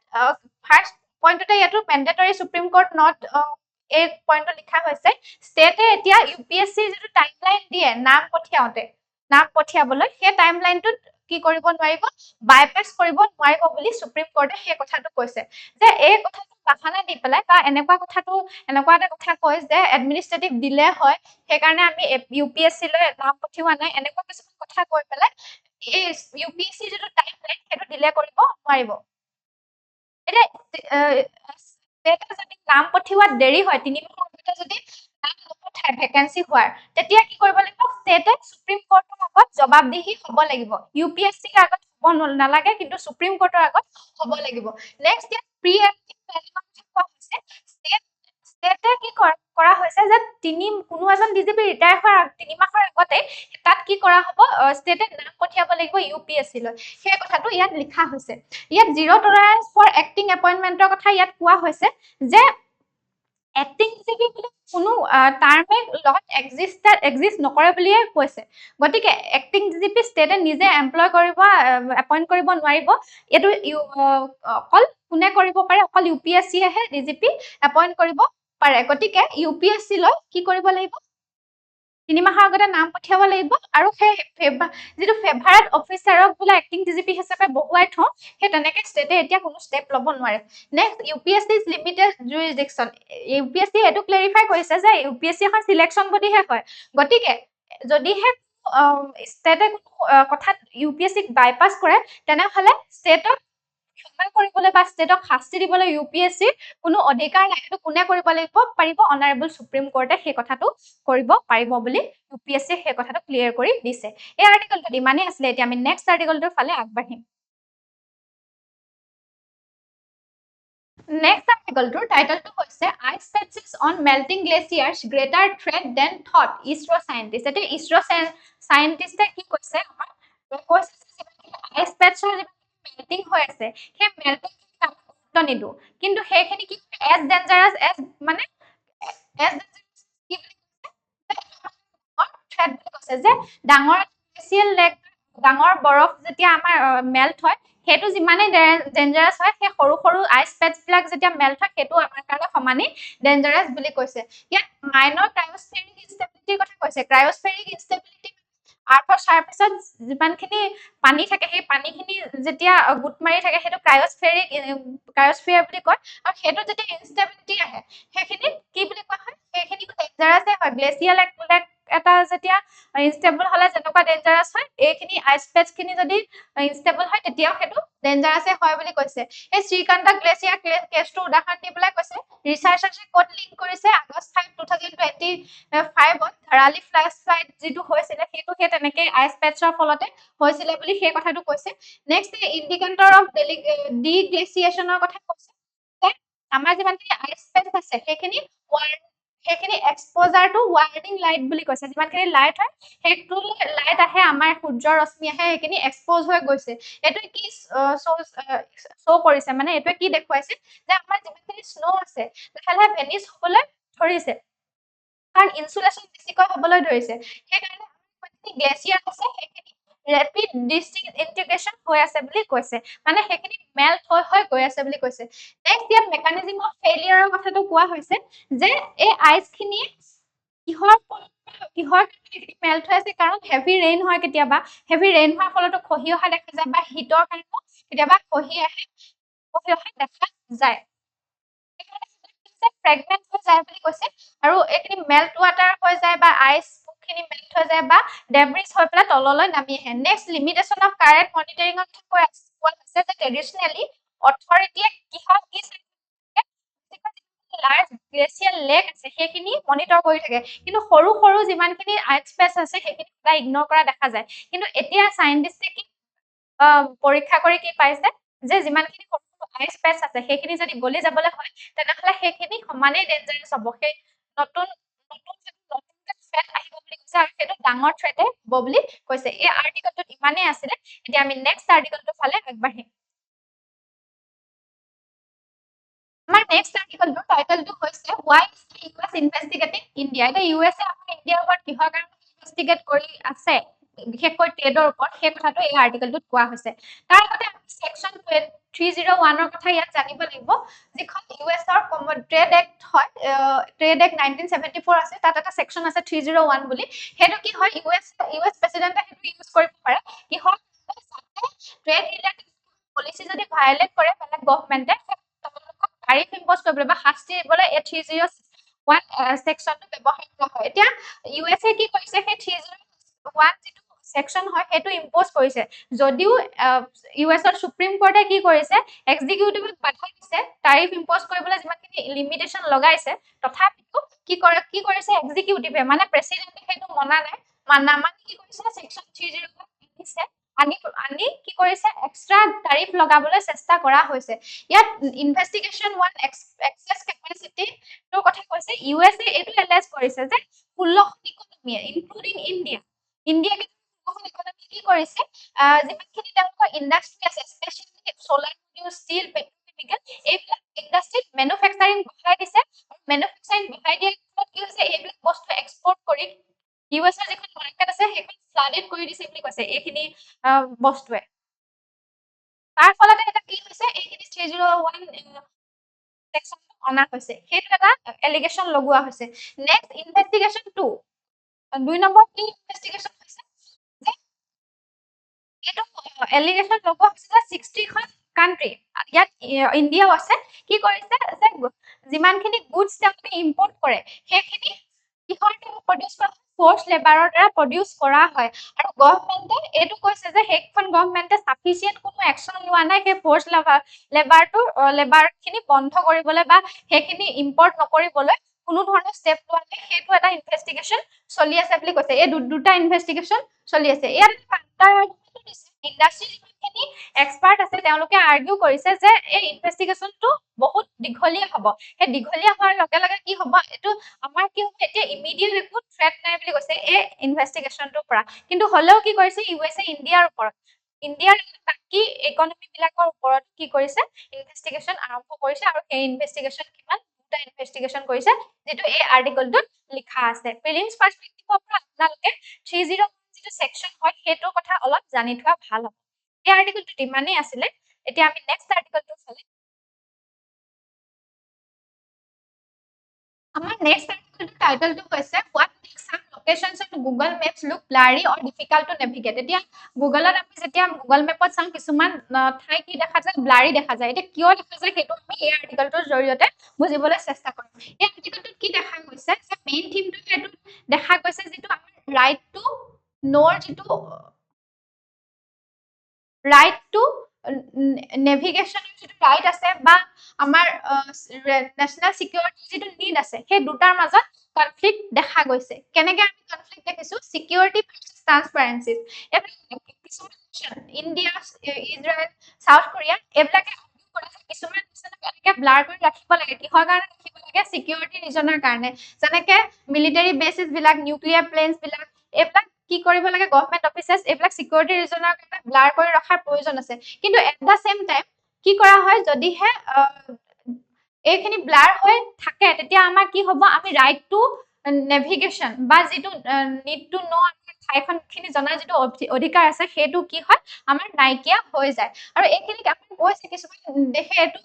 ফাৰ্স্ট পইণ্টতে ইয়াতো মেন্ডেটৰী সুপ্ৰিম কোৰ্ট নট এই পইণ্টত লিখা হৈছে ষ্টেটে এতিয়া ইউপিএসসি যেটো টাইমলাইন দিয়ে নাম পঠিয়াবলৈ সেই টাইমলাইনটোত কি কৰিব নোৱাৰিব বাইপাস কৰিব নোৱাৰিব বুলি সুপ্ৰিম কোৰ্টে সেই কথাটো কৈছে যে এই কথাটো বাহানা দি পেলাই বা এনেকুৱা এটা কথা কয় যে এডমিনিষ্ট্ৰেটিভ ডিলে হয় সেইকাৰণে আমি ইউপিএসসি লৈ নাম পঠিওৱা নাই এনেকুৱা কিছুমান কথা কৈ পেলাই এই ইউপিএসসি যেটো টাইমলাইন সেইটো ডিলে কৰিব নোৱাৰিব এতিয়া যদি নাম পঠিওৱাত দেৰি হয় 3 মাহৰ ভিতৰত যদি নাম নপঠায় ভেকেন্সি হোৱাৰ তেতিয়া কি কৰিব লাগিব ষ্টেটে সুপ্ৰিম কোৰ্টৰ আগত জবাবদিহি হ'ব লাগিব ইউপিএসসিৰ আগত হ'ব নালাগে কিন্তু সুপ্ৰিম কোৰ্টৰ আগত হ'ব লাগিব নেক্সট ইয়াত প্ৰিএম্পটিভ প্লেনিঙৰ কথা কোৱা হৈছে ষ্টেটে কি কৰা হৈছে যে কোনো এজন ডিজিপি ৰিটায়াৰ হোৱাৰ 3 মাহৰ আগতে তাত কি কৰা হ'ব ষ্টেটে নাম পঠিয়াব লাগিব ইউপিএসসি লৈ সেই কথাটো ইয়াত লিখা হৈছে ইয়াত জিৰো টলাৰেন্স ফৰ এক্টিং এপইন্টমেন্টৰ কথা ইয়াত কোৱা হৈছে যে এক্টিং ডিজিপি বুলি কোনো টাৰ্মে লগত এক্সিষ্ট নকৰে বুলিয়ে কৈছে গতিকে এক্টিং ডিজিপি ষ্টেটে নিজে এমপ্লয় কৰিব এপইন্ট কৰিব নোৱাৰিব এটো অকল কোনে কৰিব পাৰে অকল ইউপিএসসিহে ডিজিপি এপইন্ট কৰিব পাৰে গতিকে ইউপিএসসি লৈ কি কৰিব লাগিব 3 মাহৰ আগতে নাম পঠিয়াব লাগিব আৰু সেই যেটো ফেভাৰেট অফিচাৰক বোলে এক্টিং ডিজিপি হিচাপে বহুৱাই থওঁ সেই তেনেকে ষ্টেটে এতিয়া কোনো ষ্টেপ ল'ব নোৱাৰে next UPSC is limited jurisdiction UPSC এটো ক্লেৰিফাই কৰিছে যে ইউপিএসসি এখন সিলেকশন বডিহে হয় গতিকে যদিহে ষ্টেটে কথাত ইউপিএসসিক বাইপাস কৰে তেনেহলে ষ্টেটক ক্ষমা কৰিবলৈ বা ষ্টেটক শাস্তি দিবলৈ ইউপিএসসি কোনো অধিকাৰ নাই এটো কোনে কৰিব পাৰিব অনাৰেবল সুপ্ৰিম কোৰ্টে সেই কথাটো কৰিব পাৰিব বুলি ইউপিএসসি সেই কথাটো ক্লিয়াৰ কৰি দিছে এই আৰ্টিকলটো ইমানেই আছিলে এতিয়া আমি নেক্সট আৰ্টিকলটোৰ ফালে আগবাঢ়িম নেক্সট আৰ্টিকলটোৰ টাইটেলটো হৈছে ice patches on melting glaciers greater threat than thought ISRO scientist এতে ইছৰো সাইন্টিষ্টে কি কৈছে আমাৰ কৈছে আইচ পেটচৰ মেল্টিং হৈ আছে সেই মেল্টিং গুৰুত্ব নিদো কিন্তু সেইখিনি কি এজ ডেঞ্জাৰাছ এজ মানে এজ কি বুলি কৈছে থ্ৰেট বুলি কৈছে যে ডাঙৰ গ্লেচিয়েল লেক ডাঙৰ বৰফ যেতিয়া আমাৰ মেল্ট হয় সেইটো যিমানেই ডেঞ্জাৰাছ হয় সেই সৰু সৰু আইচ পেটছবিলাক যেতিয়া মেল্ট হয় সেইটো আমাৰ কাৰণে সমানেই ডেঞ্জাৰাছ বুলি কৈছে ইয়াত মাইনৰ ক্ৰায়স্ফেৰিক ইনষ্টেবিলিটিৰ কথা কৈছে ক্ৰায়স্ফেৰিক ইনষ্টেবিলিটি আৰ্থৰ চাৰফেচত যিমানখিনি পানী থাকে সেই পানীখিনি যেতিয়া গোট মাৰি থাকে সেইটো ক্ৰায়স্ফিয়াৰ বুলি কয় আৰু সেইটো যেতিয়া ইনষ্টেবিলিটি আহে সেইখিনি কি বুলি কোৱা হয় সেইখিনি ডেঞ্জাৰাছে হয় গ্লেচিয়েল লেক এটা যেতিয়া ইনষ্টেবল হলে যেনেকুৱা ডেঞ্জাৰাছ হয় এইখিনি আইচ পেটছখিনি যদি ইনষ্টেবল হয় তেতিয়াও সেইটো ডেঞ্জাৰাছে হয় বুলি কৈছে এই শ্ৰীকান্ত গ্লেচিয়াৰ কেছটো উদাহৰণ দি পেলাই কৈছে ৰিচাৰ্চাৰ্ছে ক'ত লিংক কৰিছে আগষ্ট 5 2025ত ধাৰালি ফ্লাছ ফ্লাইট যিটো হৈছিলে সেইটো সেই তেনেকে আইচ পেটছৰ ফলতে হৈছিলে বুলি সেই কথাটো কৈছে নেক্সট ইণ্ডিকেটৰ অফ ডি গ্লেচিয়েশ্যনৰ কথা কৈছে আমাৰ যিমানখিনি আইচ পেটছ আছে সেইখিনি এক্সপ'জাৰটো ৱাৰ্নিং লাইট বুলি কৈছে যিমানখিনি লাইট হয় সেইটো লাইট আহে আমাৰ সূৰ্যৰ ৰশ্মি আহে সেইখিনি এক্সপ'জ হৈ গৈছে এইটোৱে কি শ্ব' কৰিছে মানে এইটোৱে কি দেখুৱাইছে যে আমাৰ যিমানখিনি স্ন' আছে লাহে লাহে ভেনিছ হ'বলৈ ধৰিছে কাৰণ ইনচুলেশ্যন বেছিকৈ হ'বলৈ ধৰিছে সেইকাৰণে গ্লেচিয়াৰ আছে সেইখিনি ৰেপিড ডিছইণ্টিগ্ৰেশ্যন হৈ আছে বুলি কৈছে মানে সেইখিনি মেল্ট হৈ গৈ আছে বুলি কৈছে নেক্সট ইয়াত মেকানিজম অফ ফেইলিয়াৰৰ কথাটো কোৱা হৈছে যে এই আইচখিনিয়ে কিহৰ মেল্ট হৈ আছে কাৰণ হেভি ৰেইন হয় কেতিয়াবা হেভি ৰেইন হোৱাৰ ফলতো খহি অহা দেখা যায় বা হিটৰ কাৰণেও কেতিয়াবা খহি অহা দেখা যায় ফ্ৰেগমেন্ট হৈ যায় বুলি কৈছে আৰু এইখিনি মেল্ট ৱাটাৰ হৈ যায় বা আইচ খিনি মেল্ট হৈ যায় বা ডেব্ৰিজ হৈ পেলাই তললৈ নামি আহে নেক্সট লিমিটেশ্যন অফ কাৰেণ্ট মনিটৰিঙত কোৱা হৈছে যে ট্ৰেডিচনেলি অথৰিটিয়ে লাৰ্জ গ্লেচিয়েল লেক আছে সেইখিনি মনিটৰ কৰি থাকে কিন্তু সৰু সৰু যিমানখিনি আইচ পেচ আছে সেইখিনি সদায় ইগনৰ কৰা দেখা যায় কিন্তু এতিয়া চাইণ্টিষ্টে কি পৰীক্ষা কৰি কি পাইছে যে যিমানখিনি সৰু সৰু আইচ পেচ আছে সেইখিনি যদি গলি যাবলৈ হয় তেনেহ'লে সেইখিনি সমানেই ডেঞ্জাৰাছ হ'ব সেই নতুন থ্ৰেট আহিব বুলি কৈছে আৰু সেইটো ডাঙৰ থ্ৰেটে হ'ব বুলি কৈছে এই আৰ্টিকলটোত ইমানেই আছিলে এতিয়া আমি নেক্সট আৰ্টিকলটোৰ ফালে আগবাঢ়িম আমাৰ নেক্সট আৰ্টিকলটোৰ টাইটেলটো হৈছে Why is the US investigating India? এতিয়া USA আমাৰ ইণ্ডিয়াৰ ওপৰত কিহৰ কাৰণে ইনভেষ্টিগেট কৰি আছে বিশেষকৈ ট্ৰেডৰ ওপৰত সেই কথাটো এই আৰ্টিকলটোত কোৱা হৈছে তাৰ আগতে আমি সেকশন 301ৰ কথা ইয়াত জানিব লাগিব যিখন ইউএছৰ ট্ৰেড এক্ট হয় ট্ৰেড এক্ট 1974 আছে তাত এটা সেকশন আছে 301 বুলি সেইটো কি হয় ইউএছ প্ৰেসিডেন্টে সেইটো ইউজ কৰিব পাৰে কি হয় ট্ৰেড ৰিলেটেড পলিচি যদি ভায়োলেট কৰে বেলেগ গভৰ্ণমেণ্টে তাৰিফ ইম্পজ কৰিবলৈ বা শাস্তি দিবলৈ এই 301 সেকশনটো ব্যৱহাৰ কৰা হয় এতিয়া ইউএছএ কি কৰিছে সেই 301 যিটো সেকশন হয় সেইটো ইম্পজ কৰিছে যদিও ইউএছৰ সুপ্ৰিম কোৰ্টে কি কৰিছে এক্সিকিউটিভক বাধা দিছে তাৰিফ ইম্পজ কৰিবলৈ যিমানখিনি লিমিটেশন লগাইছে তথাপিও কি কৰিছে এক্সিকিউটিভে মানে প্ৰেসিডেন্টে সেইটো মনা নাই নামানি কি কৰিছে সেকশন 301 দিছে আনি কি কৰিছে এক্সট্ৰা তাৰিফ লগাবলৈ চেষ্টা কৰা হৈছে ইয়াত ইনভেষ্টিগেশ্যন ওৱান এক্সেছ কেপাচিটি তোৰ কথা কৈছে ইউএছএ এইটো এলাইজ কৰিছে যে 16খন ইকনমিয়ে ইনক্লুডিং ইণ্ডিয়া ইকনমি কি কৰিছে যিমানখিনি তেওঁলোকৰ ইণ্ডাষ্ট্ৰি আছে specially solar module steel petrochemical এইবিলাক ইণ্ডাষ্ট্ৰিত মেনুফেকচাৰিং বঢ়াই দিছে আৰু মেনুফেকচাৰিং বঢ়াই দিয়াৰ ফলত কি হৈছে এইবিলাক বস্তু এক্সপৰ্ট কৰি ইউএছৰ যিখন মাৰ্কেট আছে সেইখন ফ্লাডেড কৰি দিছে বুলি কৈছে এইখিনি বস্তুৱে তাৰ ফলতে এটা কি হৈছে এইখিনি 301 সেকশন অনা হৈছে সেইটো এটা এলিগেশন লগোৱা হৈছে নেক্সট ইনভেষ্টিগেশ্যন 2 দুই নম্বৰ কি ইনভেষ্টিগেশ্যন হৈছে যে এইটো এলিগেশন লগোৱা হৈছে যে 60খন কান্ট্ৰি ইয়াত ইণ্ডিয়াও আছে কি কৰিছে যে যিমানখিনি গুডছ তেওঁলোকে ইম্পৰ্ট কৰে সেইখিনি কিহৰ দ্বাৰা প্ৰডিউচ কৰা ফৰ্চ লেবাৰৰ দ্বাৰা প্ৰডিউচ কৰা হয় আৰু গভৰ্ণমেণ্টে এইটো কৈছে যে সেইখন গভৰ্ণমেণ্টে সাফিচিয়েন্ট কোনো একচন লোৱা নাই সেই ফৰ্চ লেবাৰখিনি বন্ধ কৰিবলৈ বা সেইখিনি ইম্পৰ্ট নকৰিবলৈ কোনো ধৰণৰ ষ্টেপ লোৱা নাই সেইটো এটা ইনভেষ্টিগেশ্যন চলি আছে বুলি কৈছে এই দুটা ইনভেষ্টিগেশ্যন চলি আছে ইয়াত ইণ্ডাষ্ট্ৰি যিমানখিনি এক্সপাৰ্ট আছে তেওঁলোকে আৰ্গিউ কৰিছে যে এই ইনভেষ্টিগেশ্যনটো বহুত দীঘলীয়া হ'ব সেই দীঘলীয়া হোৱাৰ লগে লগে কি হ'ব এইটো আমাৰ কি হ'ব এতিয়া ইমিডিয়েট একো থ্ৰেট নাই বুলি কৈছে এই ইনভেষ্টিগেশ্যনটোৰ পৰা কিন্তু হ'লেও কি কৰিছে ইউএছএ ইণ্ডিয়াৰ ওপৰত ইণ্ডিয়াৰ বাকী ইকনমি বিলাকৰ ওপৰত কি কৰিছে ইনভেষ্টিগেশ্যন আৰম্ভ কৰিছে আৰু এই ইনভেষ্টিগেশ্যন কিমান দুটা ইনভেষ্টিগেশ্যন কৰিছে যিটো এই আৰ্টিকলটোত লিখা আছে প্ৰিলিমছ পাৰ্সপেক্টিভৰ পৰা আপোনালোকে 301 যিটো সেকশন হয় সেইটো কথা অলপ জানি থোৱা ভাল হ'ব এই আৰ্টিকেলটো ইমানেই আছিলে এতিয়া আমি নেক্সট আৰ্টিকেলটো চালে আমাৰ নেক্সট আৰ্টিকেলটো টাইটেলটো হৈছে what makes some locations on Google Maps look blurry or difficult to navigate এতিয়া গুগলত আমি যেতিয়া গুগল মেপত চাওঁ কিছুমান ঠাই কি দেখা যায় ব্লাৰি দেখা যায় এতিয়া কিয় দেখা যায় সেইটো আমি এই আৰ্টিকেলটোৰ জৰিয়তে বুজিবলৈ চেষ্টা কৰিম এই আৰ্টিকেলটোত কি দেখা গৈছে যে মেইন থিমটো সেইটো দেখা গৈছে যেটো আমাৰ ৰাইট টু নোৰ যেটো right to navigation যেটো right আছে বা আমাৰ national security যেটো need আছে সেই দুটাৰ মাজত কনফ্লিক্ট দেখা গৈছে কেনেকৈ আমি কনফ্লিক্ট দেখিছো security versus transparency কিছুমান ইন্ডিয়া ইজৰাইল সাউথ কোৰিয়া এইবিলাকে কিছুমান এনেকে ব্লাৰ কৰি ৰাখিব লাগে কিহৰ কাৰণে ৰাখিব লাগে সিকিউৰিটি ৰিজনৰ কাৰণে যেনেকে মিলিটাৰী বেসিস বিলাক নিউক্লিয়াৰ প্লেনস বিলাক এইবিলাক কি কৰিব লাগে গভৰ্নমেন্ট অফিচেস এইবিলাক সিকিউৰিটি ৰিজনৰ কাৰণে ব্লাৰ কৰি ৰখাৰ প্ৰয়োজন আছে কিন্তু এট দা সেম টাইম কি কৰা হয় যদিহে এইখিনি ব্লাৰ হৈ থাকে তেতিয়া আমাৰ কি হ'ব আমি ৰাইট টু নেভিগেশ্যন বা যেটো নিড টু নো ঠাইখনখিনি জনাৰ যেটো অধিকাৰ আছে সেইটো কি হয় আমাৰ নাইকিয়া হৈ যায় আৰু এইখিনি আপুনি কৈছে কিছুমান দেখে এটো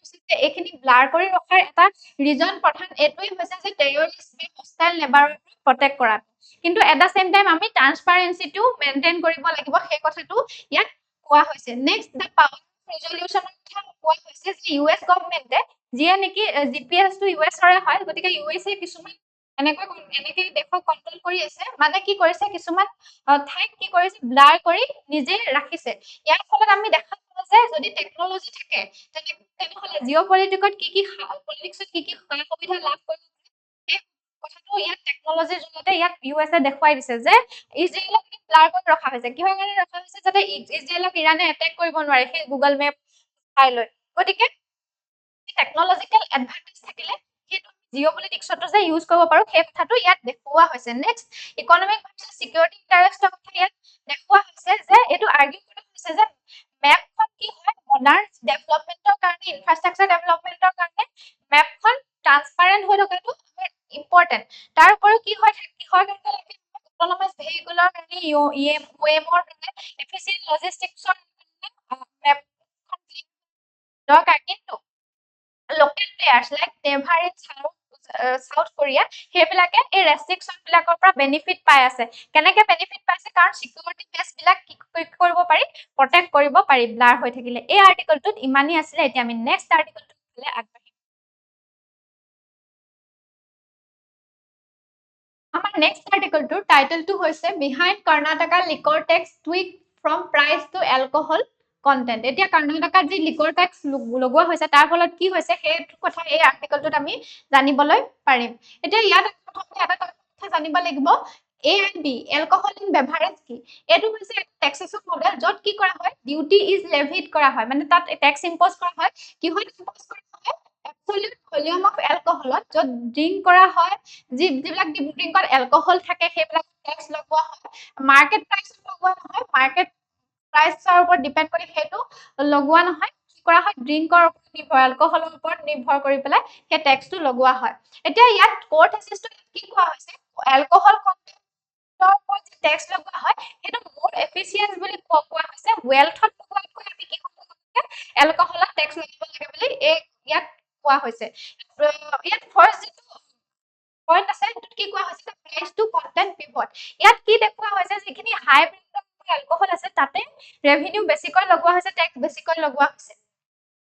যে এইখিনি ব্লাৰ কৰি ৰখাৰ এটা ৰিজন প্ৰধান এটোই হৈছে যে টেৰৰিষ্ট বা হষ্টাইল নেবাৰ প্ৰটেক্ট কৰা কিন্তু এট দা সেম টাইম আমি ট্ৰান্সপাৰেন্সিটো মেইনটেইন কৰিব লাগিব সেই কথাটো ইয়াত কোৱা হৈছে নেক্সট দা পাৱাৰ ৰিজলিউচনৰ কথা কোৱা হৈছে যে ইউএছ গভৰ্নমেন্টে যিয়ে নেকি জিপিএস টো ইউএছৰে হয় গতিকে ইউএছএ কিছুমান এনেকৈ দেশক কন্ট্ৰোল কৰি আছে মানে কি কৰিছে কিছুমান ঠাইত কি কৰিছে ব্লাৰ কৰি নিজে ৰাখিছে ইয়াৰ ফলত আমি দেখা পাওঁ যে যদি টেকনলজি থাকে তেনেহলে জিঅ'পলিটিকত কি পলিটিক্সত কি সুবিধা লাভ কৰিব সেই কথাটো ইয়াত টেকনলজিৰ জৰিয়তে ইয়াত ইউএছএ দেখুৱাই দিছে যে ইজৰাইলক ব্লাৰ কৰি ৰখা হৈছে কিহৰ কাৰণে ৰখা হৈছে যাতে ইজৰাইলক ইৰানে এটেক কৰিব নোৱাৰে সেই গুগল মেপ ঠাইলৈ গতিকে টেকনলজিক্যাল এডভান্টেজ থাকিলে সেইটো জিঅ'পলিটিক্সতো যে ইউজ কৰিব পাৰো সেই কথাটো ইয়াত দেখুওৱা হৈছে নেক্সট ইকনমিক ভাৰ্চেছ সিকিউৰিটি ইন্টাৰেষ্টৰ কথা ইয়াত দেখুওৱা হৈছে যে এইটো আৰ্গিউ কৰা হৈছে যে মেপখন কি হয় মডাৰ্ন ডেভেলপমেন্টৰ কাৰণে ইনফ্ৰাষ্ট্ৰাকচাৰ ডেভেলপমেন্টৰ কাৰণে মেপখন ট্ৰান্সপাৰেন্ট হৈ থকাটো ইম্পৰ্টেন্ট তাৰ উপৰিও কি হয় কিহৰ কাৰণে লাগে অট'নমাছ ভেহিকুলৰ কাৰণে ৱেমৰ কাৰণে এফিচিয়েন্ট লজিষ্টিক্সৰ কাৰণে মেপখন দৰকাৰ কিন্তু local players like Tevar in South Korea সেইবিলাকে এই ৰেষ্ট্ৰিকচন বিলাকৰ পৰা বেনিফিট পাই আছে কেনেকৈ বেনিফিট পাইছে কাৰণ সিকিউৰিটি বেস বিলাক কি কৰিব পাৰি প্ৰটেক্ট কৰিব পাৰি ব্লাৰ হৈ থাকিলে এই আৰ্টিকেলটোত ইমানেই আছিলে এতিয়া আমি নেক্সট আৰ্টিকেলটো ফালে আগবাঢ়িম আমাৰ নেক্সট আৰ্টিকেলটোৰ টাইটেলটো হৈছে behind Karnataka liquor tax tweak from price to alcohol content এতিয়া কৰ্ণাটকাত যি লিকৰ টেক্স লগোৱা হৈছে তাৰ ফলত কি হৈছে সেইটো কথা এই আৰ্টিকেলটোত আমি জানিবলৈ পাৰিম এতিয়া ইয়াত প্ৰথমতে এটা কথা জানিব লাগিব A and B alcohol in beverage কি এইটো হৈছে টেক্সেচন মডেল য'ত কি কৰা হয় ডিউটি ইজ লেভিড কৰা হয় মানে তাত টেক্স ইম্প'জ কৰা হয় কিহত ইম্প'জ কৰা হয় এবছলিউট ভলিউম অফ এলকহলত য'ত ড্ৰিংক কৰা হয় যিবিলাক ড্ৰিংকত এলকহল থাকে সেইবিলাক টেক্স লগোৱা হয় মাৰ্কেট প্ৰাইচত লগোৱা নহয় মাৰ্কেট প্ৰাইচৰ ওপৰত ডিপেন্ড কৰি সেইটো লগোৱা নহয় কি কৰা হয় ড্ৰিংকৰ ওপৰত নিৰ্ভৰ এলকহলৰ ওপৰত নিৰ্ভৰ কৰি পেলাই সেই টেক্সটো লগোৱা হয় এতিয়া ইয়াত কোৰ্ট এচিষ্টো কি কোৱা হৈছে এলকহল কন্টেন্টৰ ওপৰত যে টেক্স লগোৱা হয় সেইটো মোৰ এফিচিয়েন্স বুলি কোৱা হৈছে ৱেলথত লগোৱাতকৈ আমি কি কৰিব লাগে এলকহলত টেক্স লগাব লাগে বুলি ইয়াত কোৱা হৈছে ইয়াত ফাৰ্ষ্ট যেটো পইণ্ট আছে সেইটোত কি কোৱা হৈছে প্ৰাইচ টু কন্টেন্ট পিভট ইয়াত কি দেখুওৱা হৈছে যিখিনি হাই এলকহল আছে তাতে ৰেভিনিউ বেছিকৈ লগোৱা হৈছে টেক্স বেছিকৈ লগোৱা হৈছে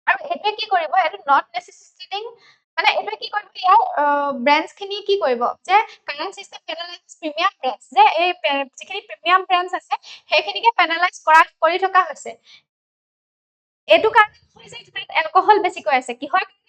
আৰু এইটোৱে কি কৰিব এইটো নট নেচেচিটিং মানে এইটোৱে কি কৰিব ইয়াৰ ব্ৰেণ্ডছ খিনি কি কৰিব যে কাৰেণ্ট সিস্টেম পেনালাইজ প্ৰিমিয়াম ব্ৰেণ্ডছ যে এই যিখিনি প্ৰিমিয়াম ব্ৰেণ্ডছ আছে সেইখিনিকে পেনালাইজ কৰি থকা হৈছে এইটো কাৰণে হৈছে তাত এলকহল বেছিকৈ আছে কিহৰ কাৰণে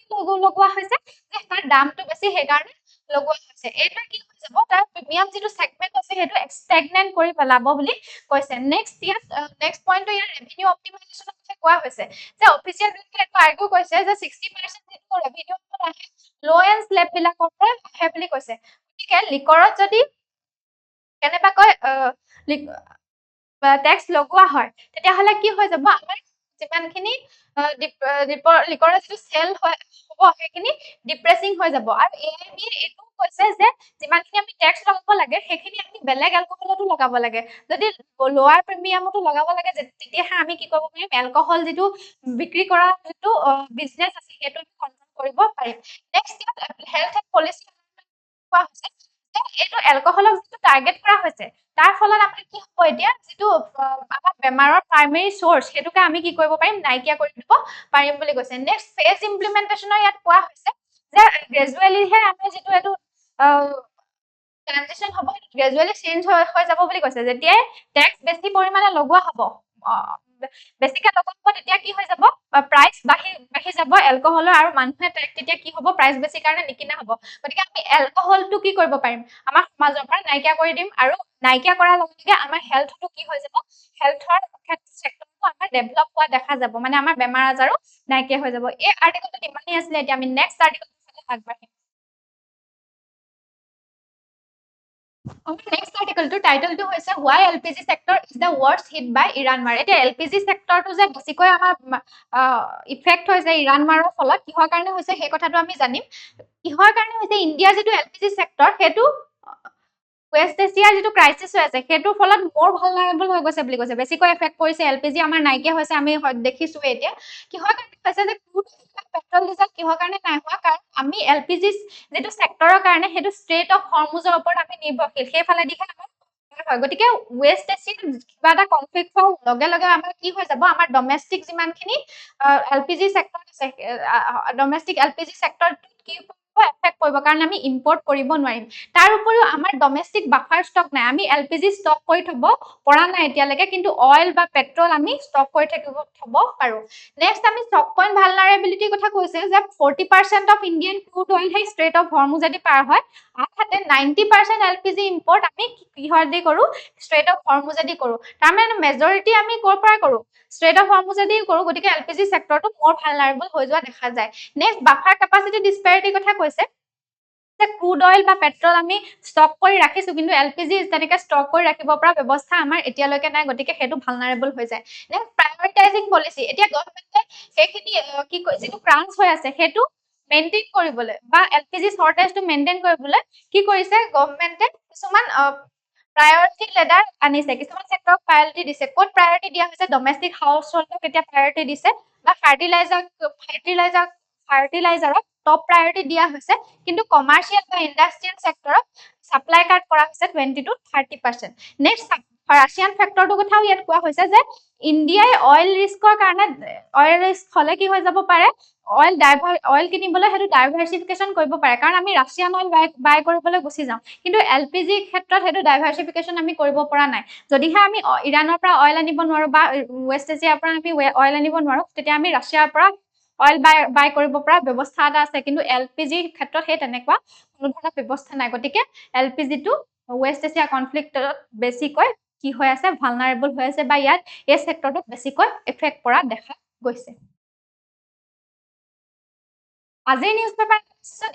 লগোৱা হৈছে যে তাৰ দামটো বেছি সেইকাৰণে লগোৱা হৈছে এইটোৱে কি হৈ যাব তাৰ প্ৰিমিয়াম যিটো সেগমেন্ট আছে সেইটো ষ্টেগনেন্ট কৰি পেলাব বুলি কৈছে নেক্সট পইণ্টটো ইয়াৰ ৰেভিনিউ অপটিমাইজেশ্যনৰ কথা কোৱা হৈছে যে অফিচিয়েল বিলাকে এইটো আৰ্গু কৰিছে যে 60% যিটো ৰেভিনিউ আহে ল' এণ্ড স্লেব বিলাকৰ পৰা আহে বুলি কৈছে গতিকে লিকৰত যদি কেনেবাকৈ টেক্স লগোৱা হয় তেতিয়াহ'লে কি হৈ যাব আমাৰ যিমানখিনি লিকৰৰ যিটো চেল হয় হ'ব সেইখিনি ডিপ্ৰেছিং হৈ যাব আৰু AIB এইটো কৈছে যে যিমানখিনি আমি টেক্স লগাব লাগে সেইখিনি আমি বেলেগ এলকহলতো লগাব লাগে যদি লোৱাৰ প্ৰিমিয়ামতো লগাব লাগে তেতিয়াহে আমি কি কৰিব পাৰিম এলকহল যিটো বিক্ৰী কৰা যিটো বিজনেছ আছে সেইটো আমি কন্ট্ৰল কৰিব পাৰিম নেক্সট হেল্থ এণ্ড পলিচি কোৱা হৈছে যে এইটো এলকহলক যিটো টাৰ্গেট কৰা হৈছে তাৰ ফলত আমাৰ কি হ'ব এতিয়া যিটো আমাৰ বেমাৰৰ প্ৰাইমেৰী সোৰ্স সেইটোকে আমি কি কৰিব পাৰিম নাইকিয়া কৰি দিব পাৰিম বুলি কৈছে নেক্সট ফেজ ইমপ্লিমেন্টেশনৰ ইয়াত কোৱা হৈছে যে গ্ৰেজুৱেলিহে আমি যিটো এইটো ট্ৰানজিশন হ'ব গ্ৰেজুৱেলি চেঞ্জ হৈ যাব বুলি কৈছে যেতিয়াই টেক্স বেছি পৰিমাণে লগোৱা হ'ব বেছিকে লগোৱা হ'ব তেতিয়া কি হৈ যাব প্ৰাইচ বাঢ়ি যাব এলকহলৰ আৰু মানুহে তেতিয়া কি হ'ব প্ৰাইচ বেছি কাৰণে নিকিনা হ'ব গতিকে আমি এলকহলটো কি কৰিব পাৰিম আমাৰ সমাজৰ পৰা নাইকিয়া কৰি দিম আৰু নাইকিয়া কৰাৰ লগে আমাৰ হেল্থটো কি হৈ যাব হেল্থৰ সেক্টৰটো আমাৰ ডেভেলপ হোৱা দেখা যাব মানে আমাৰ বেমাৰ আজাৰো নাইকিয়া হৈ যাব এই আৰ্টিকলটো ইমানেই আছিলে এতিয়া আমি নেক্সট আৰ্টিকলটো ফালে আগবাঢ়িম নেক্সট আৰ্টিকলটো টাইটেলটো হৈছে why LPG sector is the worst hit by Iran war এতিয়া LPG sectorটো যে বেছিকৈ আমাৰ ইফেক্ট হৈছে ইৰাণ মাৰৰ ফলত কিহৰ কাৰণে হৈছে সেই কথাটো আমি জানিম কিহৰ কাৰণে হৈছে ইণ্ডিয়াৰ যিটো LPG sector সেইটো ৱেষ্ট এছিয়াৰ যিটো ক্ৰাইচিছ হৈ আছে সেইটোৰ ফলত মোৰ ভালনাৰেবল হৈ গৈছে বুলি কৈছে বেছিকৈ এফেক্ট কৰিছে LPG আমাৰ নাইকিয়া হৈছে আমি দেখিছো এতিয়া কিহৰ কাৰণে হৈছে যে ক্ৰুড পেট্ৰল ডিজেল কিহৰ কাৰণে নাই হোৱা কাৰণ আমি LPG যেটো সেক্টৰৰ কাৰণে হেতু ষ্ট্ৰেট অফ হৰমুজৰ ওপৰত আমি নিৰ্ভৰশীল সেইফালে দিহে আমাৰ হয় গতিকে ৱেষ্ট এছিয়াৰ কিবা এটা কনফ্লিক্ট হোৱাৰ লগে লগে আমাৰ কি হৈ যাব আমাৰ ডমেষ্টিক যিমানখিনি LPG সেক্টৰ আছে ডমেষ্টিক LPG সেক্টৰ কি এফেক্ট কৰিব কাৰণ আমি ইম্পৰ্ট কৰিব নোৱাৰিম তাৰ উপৰিও আমাৰ ডমেষ্টিক বাফাৰ ষ্টক নাই আমি LPG ষ্টক কৰি থব পৰা নাই এতিয়ালৈকে কিন্তু অইল বা পেট্ৰল আমি ষ্টক কৰি থব পাৰো নেক্সট আমি ষ্টক পইণ্ট ভালনাৰেবিলিটিৰ কথা কৈছে যে 40% অফ ইণ্ডিয়ান ক্ৰুড অইল হে ষ্ট্ৰেট অফ হৰমুজেদি পাৰ হয় আনহাতে 90% LPG ইম্পৰ্ট আমি কিহৰদি কৰো ষ্ট্ৰেট অফ হৰমুজেদি কৰো তাৰমানে মেজৰিটি আমি কৰ পৰা কৰো ষ্ট্ৰেট অফ হৰমুজেদি কৰো গতিকে LPG সেক্টৰটো মোৰ ভালনাৰেবল হৈ যোৱা দেখা যায় নেক্সট বাফাৰ কেপাসিটি ডিসপেৰিটি কথা কৈছে যে ক্ৰুড অইল বা পেট্ৰল আমি ষ্টক কৰি ৰাখিছো কিন্তু LPG তেনেকৈ ষ্টক কৰি ৰাখিব পৰা ব্যৱস্থা আমাৰ এতিয়ালৈকে নাই গতিকে হেতু ভালনাৰেবল হৈ যায় নেক্সট প্ৰায়োৰিটাইজিং পলিচি এতিয়া গভৰ্ণমেণ্টে সেইখিনি কি যিটো ক্ৰাঞ্চ হৈ আছে হেতু মেইনটেইন কৰিবলৈ বা LPG শৰ্টেজটো মেইনটেইন কৰিবলৈ কি কৰিছে গভৰ্ণমেণ্টে কিছুমান প্ৰায়োৰিটি লেডাৰ আনিছে কিছুমান সেক্টৰক প্ৰায়োৰিটি দিছে ক'ত প্ৰায়োৰিটি দিয়া হৈছে ডমেষ্টিক হাউস হোল্ডক এতিয়া প্ৰায়োৰিটি দিছে বা ফাৰ্টিলাইজাৰক টপ প্ৰায়োৰিটি দিয়া হৈছে কিন্তু কমাৰ্শিয়েল বা ইন্ডাষ্ট্ৰিয়েল সেক্টৰক সাপ্লাই কাট কৰা হৈছে 20 to 30% নেক্সট ৰাছিয়ান ফেক্টৰটো কথাও ইয়াত কোৱা হৈছে যে ইণ্ডিয়াই অইল ৰিস্কৰ কাৰণে অইল ৰিস্ক হলে কি হৈ যাব পাৰে অইল কিনিবলৈ হেতু ডাইভাৰসিফিকেশন কৰিব পাৰে কাৰণ আমি ৰাছিয়ান অইল বাই কৰিবলৈ গুচি যাওঁ কিন্তু LPG ক্ষেত্ৰত হেতু ডাইভাৰসিফিকেশন আমি কৰিব পৰা নাই যদিহে আমি ইৰাণৰ পৰা অইল আনিব নোৱাৰো বা ৱেষ্ট এছিয়াৰ পৰা আমি অইল আনিব নোৱাৰো তেতিয়া আমি ৰাছিয়াৰ পৰা অইল বাই কৰিব পৰা ব্যৱস্থা এটা আছে কিন্তু LPG ক্ষেত্ৰত হে তেনেকুৱা কোনো ধৰণৰ ব্যৱস্থা নাই গতিকে LPG টো ৱেষ্ট এছিয়া কনফ্লিক্টত বেছিকৈ কি হৈ আছে ভালনাৰেবল হৈ আছে বা ইয়াত এই সেক্টৰটোত বেছিকৈ এফেক্ট কৰা দেখা গৈছে আজিৰ নিউজ পেপাৰ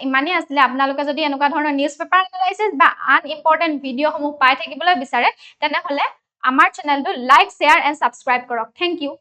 ইমানেই আছিলে আপোনালোকে যদি এনেকুৱা ধৰণৰ নিউজ পেপাৰ এনালাইচিছ বা আন ইম্পৰ্টেণ্ট ভিডিঅ'সমূহ পাই থাকিবলৈ বিচাৰে তেনেহলে আমাৰ চেনেলটো লাইক শ্বেয়াৰ এণ্ড ছাবস্ক্ৰাইব কৰক থেংক ইউ